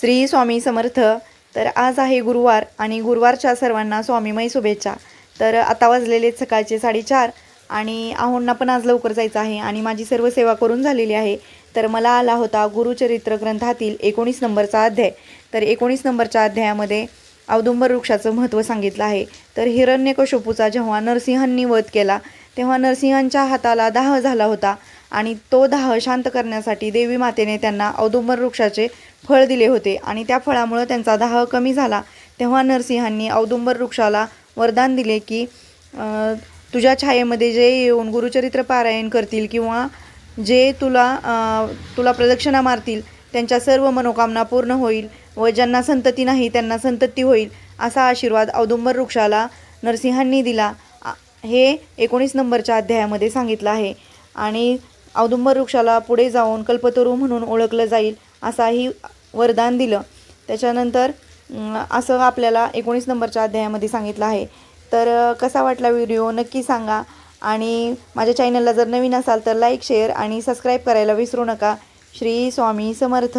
श्री स्वामी समर्थ। तर आज आहे गुरुवार आणि गुरुवारच्या सर्वांना स्वामीमय शुभेच्छा। तर आता वाजलेले सकाळचे 4:30 आणि आहोंना पण आज लवकर जायचं आहे आणि माझी सर्व सेवा करून झालेली आहे। तर मला आला होता गुरुचरित्र ग्रंथातील 19 नंबरचा अध्याय। तर 19 नंबरच्या अध्यायामध्ये औदुंबर वृक्षाचं महत्त्व सांगितलं आहे। तर हिरण्यकशिपूचा जेव्हा नरसिंहांनी वध केला तेव्हा नरसिंहांच्या हाताला दाह झाला होता आणि तो दाह शांत करण्यासाठी देवी मातेने त्यांना औदुंबर वृक्षाचे फळ दिले होते आणि त्या फळामुळे त्यांचा दाह कमी झाला। तेव्हा नरसिंहांनी औदुंबर वृक्षाला वरदान दिले की तुझ्या छायेमध्ये जे येऊन गुरुचरित्र पारायण करतील किंवा जे तुला प्रदक्षिणा मारतील त्यांच्या सर्व मनोकामना पूर्ण होईल व ज्यांना संतती नाही त्यांना संतती होईल, असा आशीर्वाद औदुंबर वृक्षाला नरसिंहांनी दिला। हे 19 नंबरच्या अध्यायामध्ये सांगितलं आहे आणि औदुंबर वृक्षाला पुढे जाऊन कल्पतरू म्हणून ओळखलं जाईल असाही वरदान दिलं। त्याच्यानंतर असं आपल्याला 19 नंबरच्या अध्यायामध्ये सांगितलं आहे। तर कसा वाटला व्हिडिओ नक्की सांगा आणि माझ्या चॅनलला जर नवीन असाल तर लाईक, शेअर आणि सबस्क्राईब करायला विसरू नका। श्री स्वामी समर्थ।